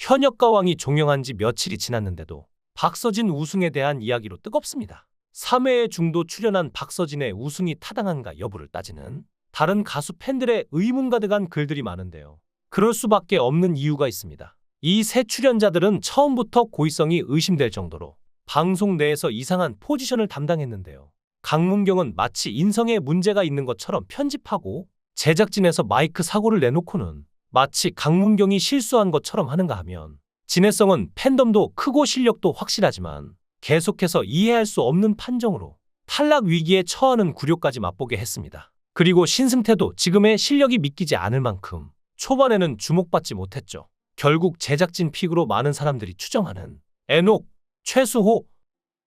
현역가 왕이 종영한 지 며칠이 지났는데도 박서진 우승에 대한 이야기로 뜨겁습니다. 3회에 중도 출연한 박서진의 우승이 타당한가 여부를 따지는 다른 가수 팬들의 의문 가득한 글들이 많은데요. 그럴 수밖에 없는 이유가 있습니다. 이 세 출연자들은 처음부터 고의성이 의심될 정도로 방송 내에서 이상한 포지션을 담당했는데요. 강문경은 마치 인성에 문제가 있는 것처럼 편집하고 제작진에서 마이크 사고를 내놓고는 마치 강문경이 실수한 것처럼 하는가 하면 진해성은 팬덤도 크고 실력도 확실하지만 계속해서 이해할 수 없는 판정으로 탈락 위기에 처하는 굴욕까지 맛보게 했습니다. 그리고 신승태도 지금의 실력이 믿기지 않을 만큼 초반에는 주목받지 못했죠. 결국 제작진 픽으로 많은 사람들이 추정하는 에녹, 최수호,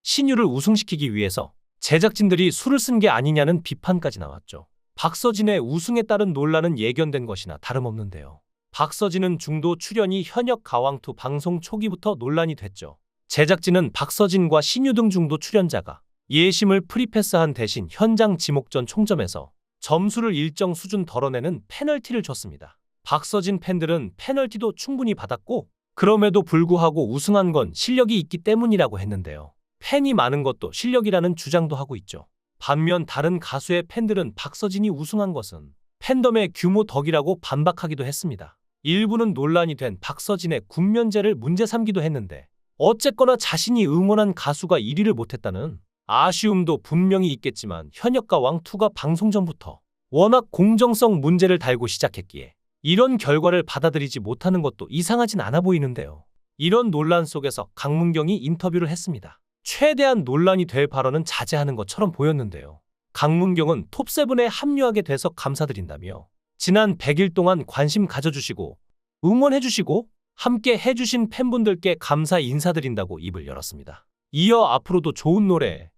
신유를 우승시키기 위해서 제작진들이 수를 쓴 게 아니냐는 비판까지 나왔죠. 박서진의 우승에 따른 논란은 예견된 것이나 다름없는데요. 박서진은 중도 출연이 현역 가왕2 방송 초기부터 논란이 됐죠. 제작진은 박서진과 신유 등 중도 출연자가 예심을 프리패스한 대신 현장 지목전 총점에서 점수를 일정 수준 덜어내는 페널티를 줬습니다. 박서진 팬들은 페널티도 충분히 받았고 그럼에도 불구하고 우승한 건 실력이 있기 때문이라고 했는데요. 팬이 많은 것도 실력이라는 주장도 하고 있죠. 반면 다른 가수의 팬들은 박서진이 우승한 것은 팬덤의 규모 덕이라고 반박하기도 했습니다. 일부는 논란이 된 박서진의 군면제를 문제 삼기도 했는데 어쨌거나 자신이 응원한 가수가 1위를 못했다는 아쉬움도 분명히 있겠지만 현역가 왕2가 방송 전부터 워낙 공정성 문제를 달고 시작했기에 이런 결과를 받아들이지 못하는 것도 이상하진 않아 보이는데요. 이런 논란 속에서 강문경이 인터뷰를 했습니다. 최대한 논란이 될 발언은 자제하는 것처럼 보였는데요. 강문경은 톱7에 합류하게 돼서 감사드린다며 지난 100일 동안 관심 가져주시고 응원해주시고 함께 해주신 팬분들께 감사 인사드린다고 입을 열었습니다. 이어 앞으로도 좋은 노래,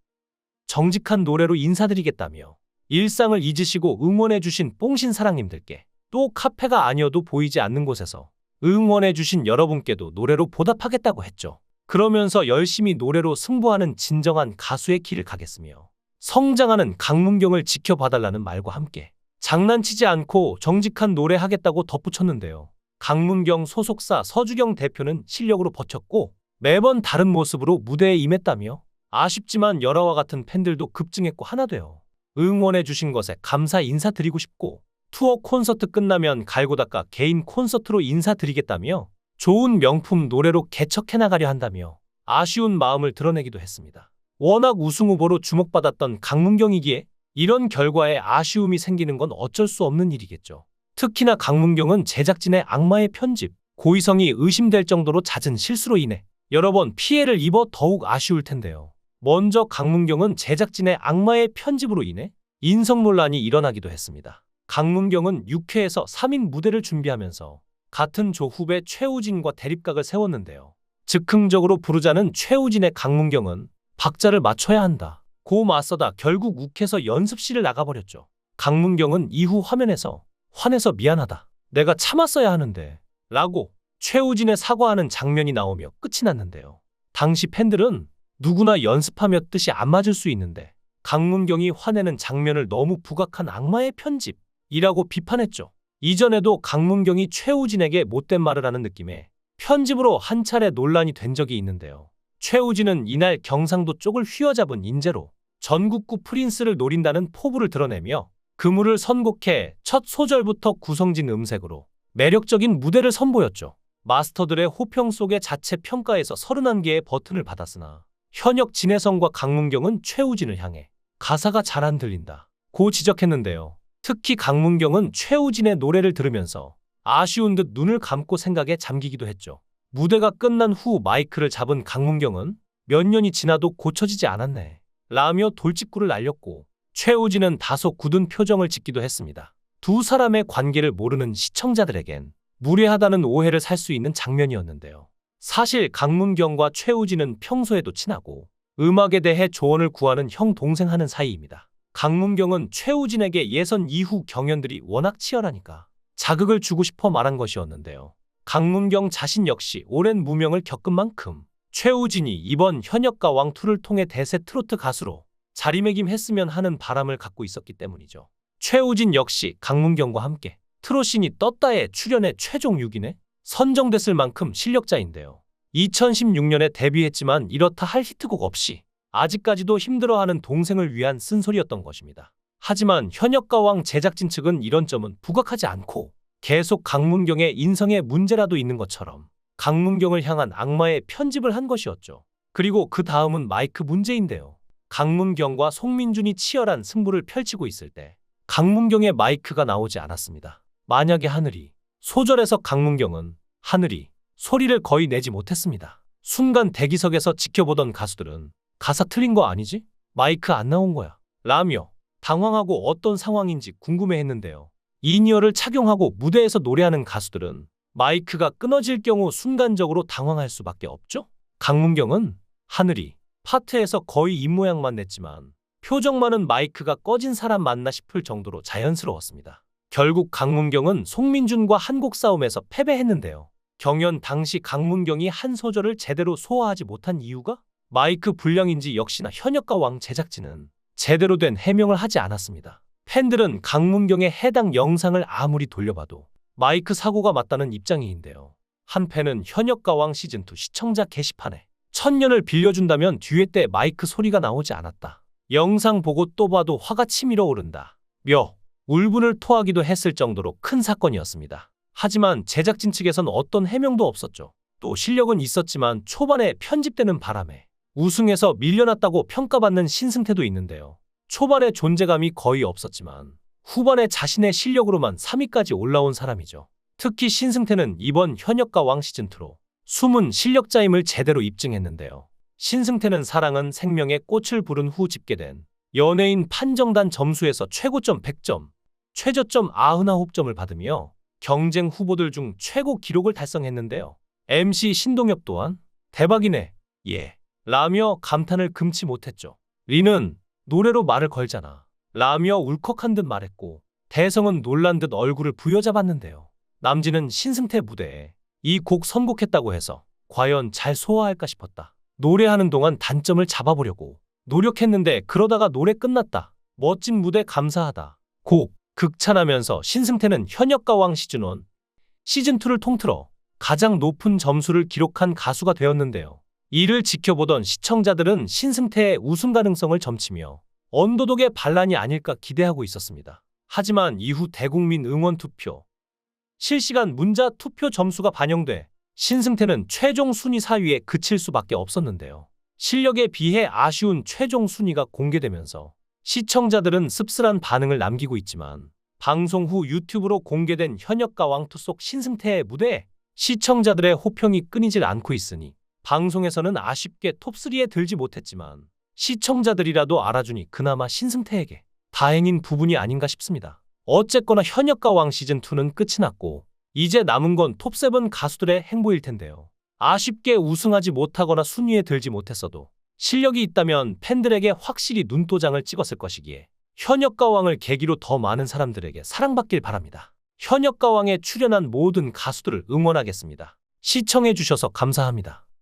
정직한 노래로 인사드리겠다며 일상을 잊으시고 응원해주신 뽕신 사랑님들께 또 카페가 아니어도 보이지 않는 곳에서 응원해주신 여러분께도 노래로 보답하겠다고 했죠. 그러면서 열심히 노래로 승부하는 진정한 가수의 길을 가겠으며 성장하는 강문경을 지켜봐달라는 말과 함께 장난치지 않고 정직한 노래 하겠다고 덧붙였는데요. 강문경 소속사 서주경 대표는 실력으로 버텼고 매번 다른 모습으로 무대에 임했다며 아쉽지만 열화와 같은 팬들도 급증했고 하나 되어 응원해주신 것에 감사 인사드리고 싶고 투어 콘서트 끝나면 갈고 닦아 개인 콘서트로 인사드리겠다며 좋은 명품 노래로 개척해나가려 한다며 아쉬운 마음을 드러내기도 했습니다. 워낙 우승 후보로 주목받았던 강문경이기에 이런 결과에 아쉬움이 생기는 건 어쩔 수 없는 일이겠죠. 특히나 강문경은 제작진의 악마의 편집, 고의성이 의심될 정도로 잦은 실수로 인해 여러 번 피해를 입어 더욱 아쉬울 텐데요. 먼저 강문경은 제작진의 악마의 편집으로 인해 인성 논란이 일어나기도 했습니다. 강문경은 6회에서 3인 무대를 준비하면서 같은 조 후배 최우진과 대립각을 세웠는데요. 즉흥적으로 부르자는 최우진의 강문경은 박자를 맞춰야 한다 고 맞서다 결국 욱해서 연습실을 나가버렸죠. 강문경은 이후 화면에서 화내서 미안하다, 내가 참았어야 하는데 라고 최우진의 사과하는 장면이 나오며 끝이 났는데요. 당시 팬들은 누구나 연습하며 뜻이 안 맞을 수 있는데 강문경이 화내는 장면을 너무 부각한 악마의 편집이라고 비판했죠. 이전에도 강문경이 최우진에게 못된 말을 하는 느낌의 편집으로 한 차례 논란이 된 적이 있는데요. 최우진은 이날 경상도 쪽을 휘어잡은 인재로 전국구 프린스를 노린다는 포부를 드러내며 그물을 선곡해 첫 소절부터 구성진 음색으로 매력적인 무대를 선보였죠. 마스터들의 호평 속에 자체 평가에서 31개의 버튼을 받았으나 현역 진해성과 강문경은 최우진을 향해 가사가 잘 안 들린다 고 지적했는데요. 특히 강문경은 최우진의 노래를 들으면서 아쉬운 듯 눈을 감고 생각에 잠기기도 했죠. 무대가 끝난 후 마이크를 잡은 강문경은 몇 년이 지나도 고쳐지지 않았네 라며 돌직구를 날렸고 최우진은 다소 굳은 표정을 짓기도 했습니다. 두 사람의 관계를 모르는 시청자들에겐 무례하다는 오해를 살 수 있는 장면이었는데요. 사실 강문경과 최우진은 평소에도 친하고 음악에 대해 조언을 구하는 형 동생 하는 사이입니다. 강문경은 최우진에게 예선 이후 경연들이 워낙 치열하니까 자극을 주고 싶어 말한 것이었는데요. 강문경 자신 역시 오랜 무명을 겪은 만큼 최우진이 이번 현역가 왕2를 통해 대세 트로트 가수로 자리매김했으면 하는 바람을 갖고 있었기 때문이죠. 최우진 역시 강문경과 함께 트롯신이 떴다에 출연해 최종 6인에 선정됐을 만큼 실력자인데요. 2016년에 데뷔했지만 이렇다 할 히트곡 없이 아직까지도 힘들어하는 동생을 위한 쓴소리였던 것입니다. 하지만 현역가왕 제작진 측은 이런 점은 부각하지 않고 계속 강문경의 인성에 문제라도 있는 것처럼 강문경을 향한 악마의 편집을 한 것이었죠. 그리고 그 다음은 마이크 문제인데요. 강문경과 송민준이 치열한 승부를 펼치고 있을 때 강문경의 마이크가 나오지 않았습니다. 만약에 하늘이 소절에서 강문경은 하늘이 소리를 거의 내지 못했습니다. 순간 대기석에서 지켜보던 가수들은 가사 틀린 거 아니지? 마이크 안 나온 거야. 라며 당황하고 어떤 상황인지 궁금해했는데요. 이니어를 착용하고 무대에서 노래하는 가수들은 마이크가 끊어질 경우 순간적으로 당황할 수밖에 없죠. 강문경은 하늘이 파트에서 거의 입모양만 냈지만 표정만은 마이크가 꺼진 사람 맞나 싶을 정도로 자연스러웠습니다. 결국 강문경은 송민준과 한 곡 싸움에서 패배했는데요. 경연 당시 강문경이 한 소절을 제대로 소화하지 못한 이유가 마이크 불량인지 역시나 현역가왕 제작진은 제대로 된 해명을 하지 않았습니다. 팬들은 강문경의 해당 영상을 아무리 돌려봐도 마이크 사고가 맞다는 입장인데요. 한 팬은 현역가왕 시즌2 시청자 게시판에 천년을 빌려준다면 듀엣 때 마이크 소리가 나오지 않았다. 영상 보고 또 봐도 화가 치밀어 오른다. 며 울분을 토하기도 했을 정도로 큰 사건이었습니다. 하지만 제작진 측에선 어떤 해명도 없었죠. 또 실력은 있었지만 초반에 편집되는 바람에 우승에서 밀려났다고 평가받는 신승태도 있는데요. 초반에 존재감이 거의 없었지만 후반에 자신의 실력으로만 3위까지 올라온 사람이죠. 특히 신승태는 이번 현역가왕 시즌2로 숨은 실력자임을 제대로 입증했는데요. 신승태는 사랑은 생명의 꽃을 부른 후 집계된 연예인 판정단 점수에서 최고점 100점, 최저점 99점을 받으며 경쟁 후보들 중 최고 기록을 달성했는데요. MC 신동엽 또한 대박이네, 예, 라며 감탄을 금치 못했죠. 리는 노래로 말을 걸잖아, 라며 울컥한 듯 말했고 대성은 놀란 듯 얼굴을 부여잡았는데요. 남진은 신승태 무대에 이 곡 선곡했다고 해서 과연 잘 소화할까 싶었다. 노래하는 동안 단점을 잡아보려고 노력했는데 그러다가 노래 끝났다. 멋진 무대 감사하다. 곡 극찬하면서 신승태는 현역가왕 시즌1, 시즌2를 통틀어 가장 높은 점수를 기록한 가수가 되었는데요. 이를 지켜보던 시청자들은 신승태의 우승 가능성을 점치며 언더독의 반란이 아닐까 기대하고 있었습니다. 하지만 이후 대국민 응원 투표, 실시간 문자 투표 점수가 반영돼 신승태는 최종 순위 4위에 그칠 수밖에 없었는데요. 실력에 비해 아쉬운 최종 순위가 공개되면서 시청자들은 씁쓸한 반응을 남기고 있지만 방송 후 유튜브로 공개된 현역가왕2 속 신승태의 무대에 시청자들의 호평이 끊이질 않고 있으니 방송에서는 아쉽게 톱3에 들지 못했지만 시청자들이라도 알아주니 그나마 신승태에게 다행인 부분이 아닌가 싶습니다. 어쨌거나 현역가왕 시즌2는 끝이 났고 이제 남은 건 톱7 가수들의 행보일 텐데요. 아쉽게 우승하지 못하거나 순위에 들지 못했어도 실력이 있다면 팬들에게 확실히 눈도장을 찍었을 것이기에 현역가왕을 계기로 더 많은 사람들에게 사랑받길 바랍니다. 현역가왕에 출연한 모든 가수들을 응원하겠습니다. 시청해주셔서 감사합니다.